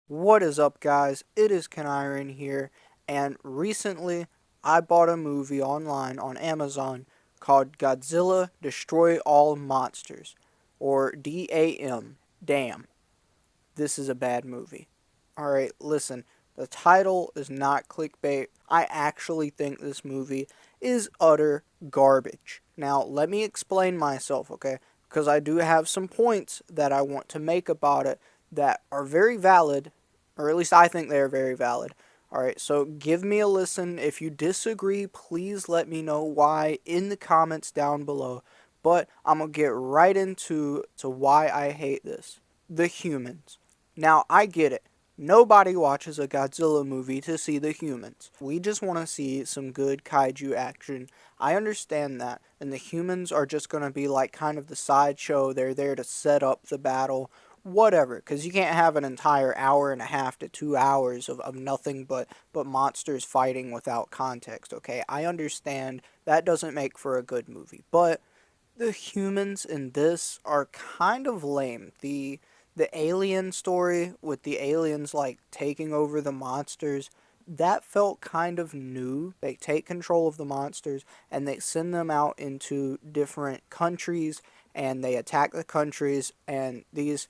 What is up, guys? It is Kaniron here, and recently I bought a movie online on Amazon called Godzilla Destroy All Monsters, or DAM. Damn, this is a bad movie. Alright, listen, the title is not clickbait. I actually think this movie is utter garbage. Now, let me explain myself, okay? Because I do have some points that I want to make about it that are very valid, or at least I think they are very valid. Alright, so give me a listen. If you disagree, please let me know why in the comments down below. But I'm going to get right into why I hate this. The humans. Now, I get it. Nobody watches a Godzilla movie to see the humans. We just want to see some good kaiju action. I understand that. And the humans are just going to be like kind of the sideshow. They're there to set up the battle. Whatever. Because you can't have an entire hour and a half to 2 hours of nothing but monsters fighting without context, okay? I understand that doesn't make for a good movie. But the humans in this are kind of lame. The alien story with the aliens like taking over the monsters, that felt kind of new. They take control of the monsters and they send them out into different countries and they attack the countries, and these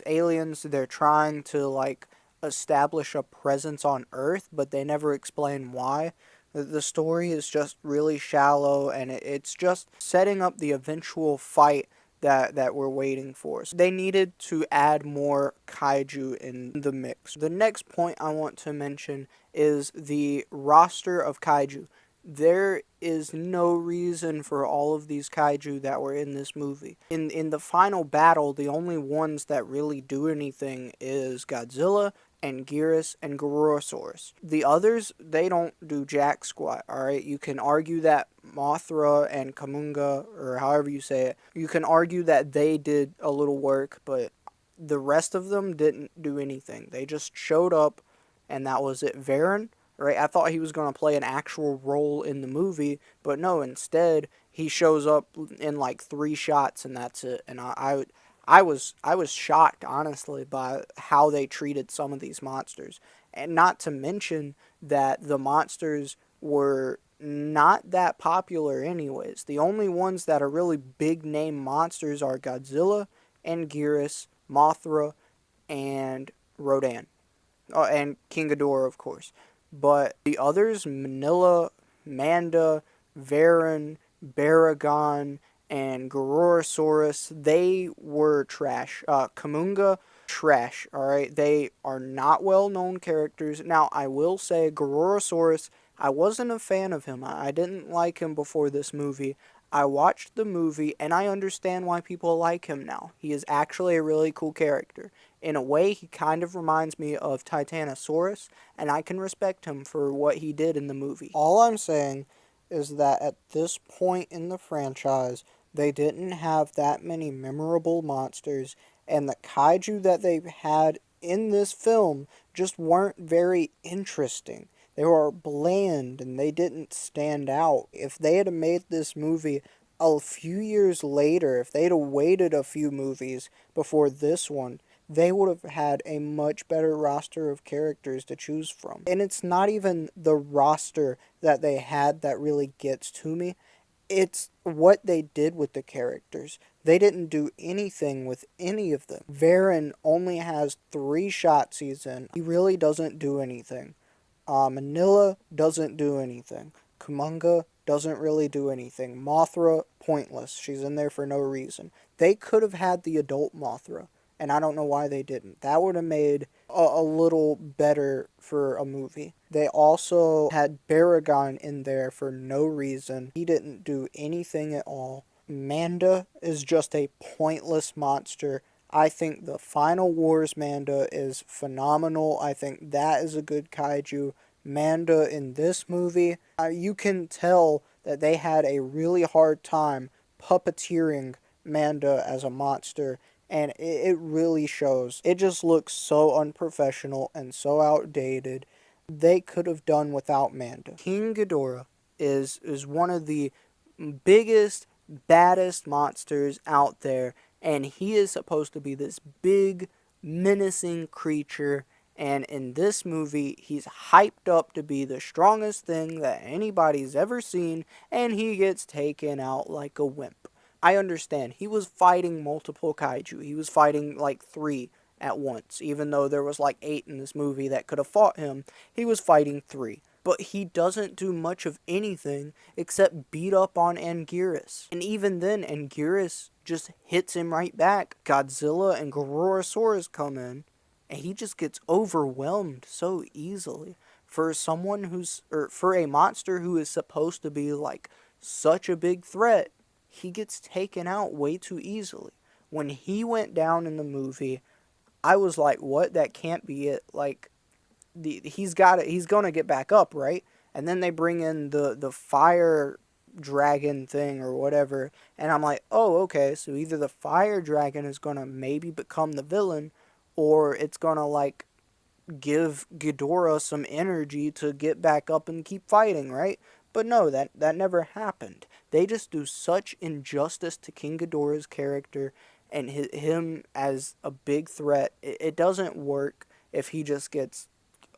aliens, they're trying to like establish a presence on Earth, but they never explain why. The story is just really shallow, and it's just setting up the eventual fight that we're waiting for. So they needed to add more kaiju in the mix. The next point I want to mention is the roster of kaiju. There is no reason for all of these kaiju that were in this movie. In the final battle, the only ones that really do anything is Godzilla and Gearus and Gorosaurus. The others, they don't do jack squat, alright? You can argue that Mothra and Kamunga, or however you say it, you can argue that they did a little work, but the rest of them didn't do anything. They just showed up, and that was it. Varon, right? I thought he was going to play an actual role in the movie, but no, instead, he shows up in like 3 shots, and that's it. And I was shocked, honestly, by how they treated some of these monsters. And not to mention that the monsters were not that popular anyways. The only ones that are really big name monsters are Godzilla and Gearus, Mothra, and Rodan. Oh, and King Ghidorah, of course. But the others, Manila, Manda, Varon, Baragon, and Gorosaurus, they were trash. Kamunga, trash, alright? They are not well-known characters. Now, I will say Gorosaurus, I wasn't a fan of him. I didn't like him before this movie. I watched the movie, and I understand why people like him now. He is actually a really cool character. In a way, he kind of reminds me of Titanosaurus, and I can respect him for what he did in the movie. All I'm saying is that at this point in the franchise, they didn't have that many memorable monsters, and the kaiju that they had in this film just weren't very interesting. They were bland and they didn't stand out. If they had made this movie a few years later, if they'd have waited a few movies before this one, they would have had a much better roster of characters to choose from. And it's not even the roster that they had that really gets to me. It's what they did with the characters. They didn't do anything with any of them. Varon only has 3 shots he's in. He really doesn't do anything. Manila doesn't do anything. Kumunga doesn't really do anything. Mothra, pointless. She's in there for no reason. They could have had the adult Mothra, and I don't know why they didn't. That would have made a little better for a movie. They also had Baragon in there for no reason. He didn't do anything at all. Manda is just a pointless monster. I think the Final Wars Manda is phenomenal. I think that is a good kaiju. Manda in this movie, you can tell that they had a really hard time puppeteering Manda as a monster, and it really shows. It just looks so unprofessional and so outdated. They could have done without Manda. King Ghidorah is one of the biggest, baddest monsters out there, and he is supposed to be this big, menacing creature, And in this movie, he's hyped up to be the strongest thing that anybody's ever seen, and he gets taken out like a wimp. I understand. He was fighting multiple kaiju. He was fighting like 3 at once. Even though there was like 8 in this movie that could have fought him, he was fighting 3. But he doesn't do much of anything except beat up on Anguirus. And even then, Anguirus just hits him right back. Godzilla and Ghidorah come in, and he just gets overwhelmed so easily. For someone for a monster who is supposed to be like such a big threat, he gets taken out way too easily. When he went down in the movie, I was like, what? That can't be it. Like, he's got it. He's gonna get back up, right? And then they bring in the fire dragon thing or whatever, and I'm like, oh, okay. So either the fire dragon is gonna maybe become the villain, or it's gonna like give Ghidorah some energy to get back up and keep fighting, right? But no, that never happened. They just do such injustice to King Ghidorah's character and him as a big threat. It doesn't work if he just gets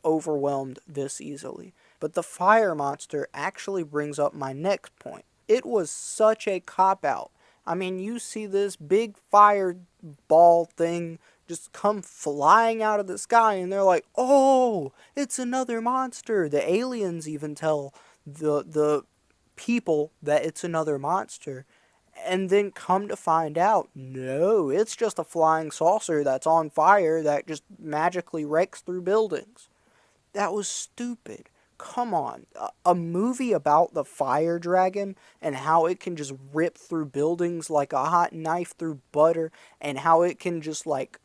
overwhelmed this easily. But the fire monster actually brings up my next point. It was such a cop-out. I mean, you see this big fireball thing just come flying out of the sky, and they're like, oh, it's another monster. The aliens even tell the people that it's another monster. And then come to find out, no, it's just a flying saucer that's on fire that just magically wrecks through buildings. That was stupid. Come on. A movie about the fire dragon and how it can just rip through buildings like a hot knife through butter, and how it can just like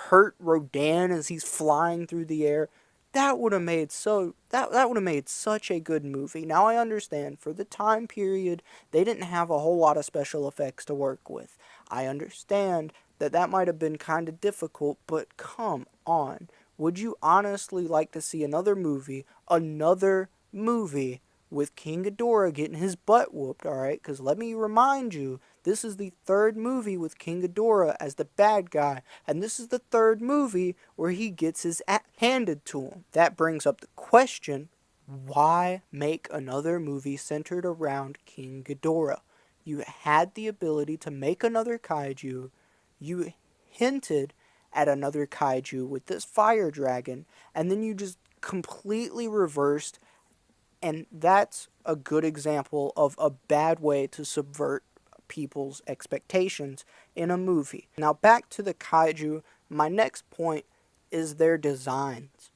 hurt Rodan as he's flying through the air. That would have made such a good movie. Now I understand for the time period they didn't have a whole lot of special effects to work with. I understand that might have been kind of difficult, but come on. Would you honestly like to see another movie with King Ghidorah getting his butt whooped, alright? Because let me remind you, this is the 3rd movie with King Ghidorah as the bad guy, and this is the 3rd movie where he gets his ass handed to him. That brings up the question, why make another movie centered around King Ghidorah? You had the ability to make another kaiju, you hinted at another kaiju with this fire dragon, and then you just completely reversed. And that's a good example of a bad way to subvert people's expectations in a movie. Now back to the kaiju, my next point is their designs.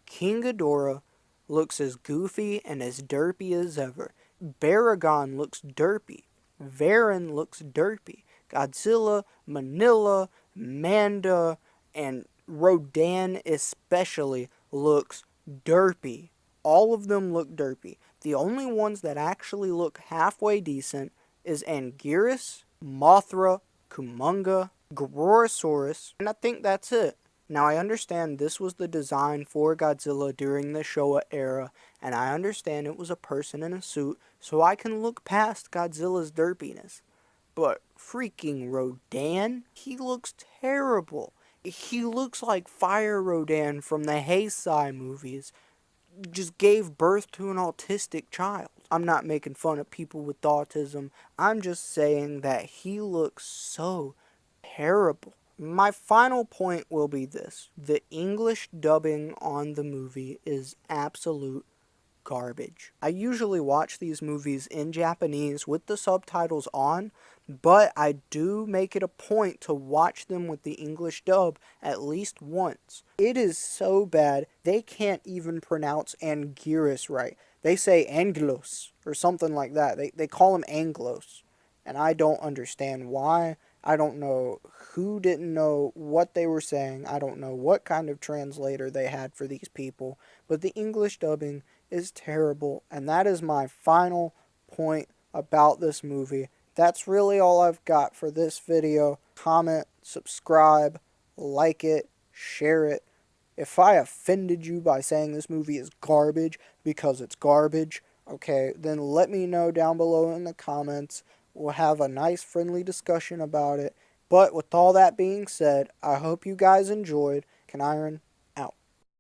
King Ghidorah looks as goofy and as derpy as ever. Baragon looks derpy. Varon looks derpy. Godzilla, Manila, Manda, and Rodan especially looks derpy. All of them look derpy. The only ones that actually look halfway decent is Anguirus, Mothra, Kumonga, Ghidorah, and I think that's it. Now I understand this was the design for Godzilla during the Showa era, and I understand it was a person in a suit, so I can look past Godzilla's derpiness. But freaking Rodan, he looks terrible. He looks like Fire Rodan from the Heisei movies. Just gave birth to an autistic child. I'm not making fun of people with autism. I'm just saying that he looks so terrible. My final point will be this. The English dubbing on the movie is absolute garbage. I usually watch these movies in Japanese with the subtitles on, but I do make it a point to watch them with the English dub at least once. It is so bad, they can't even pronounce Anguirus right. They say Anglos, or something like that. They call him Anglos, and I don't understand why. I don't know who didn't know what they were saying. I don't know what kind of translator they had for these people, but the English dubbing is terrible, and that is my final point about this movie. That's really all I've got for this video. Comment, subscribe, like it, share it. If I offended you by saying this movie is garbage because it's garbage, okay, then let me know down below in the comments. We'll have a nice friendly discussion about it. But with all that being said, I hope you guys enjoyed. Iron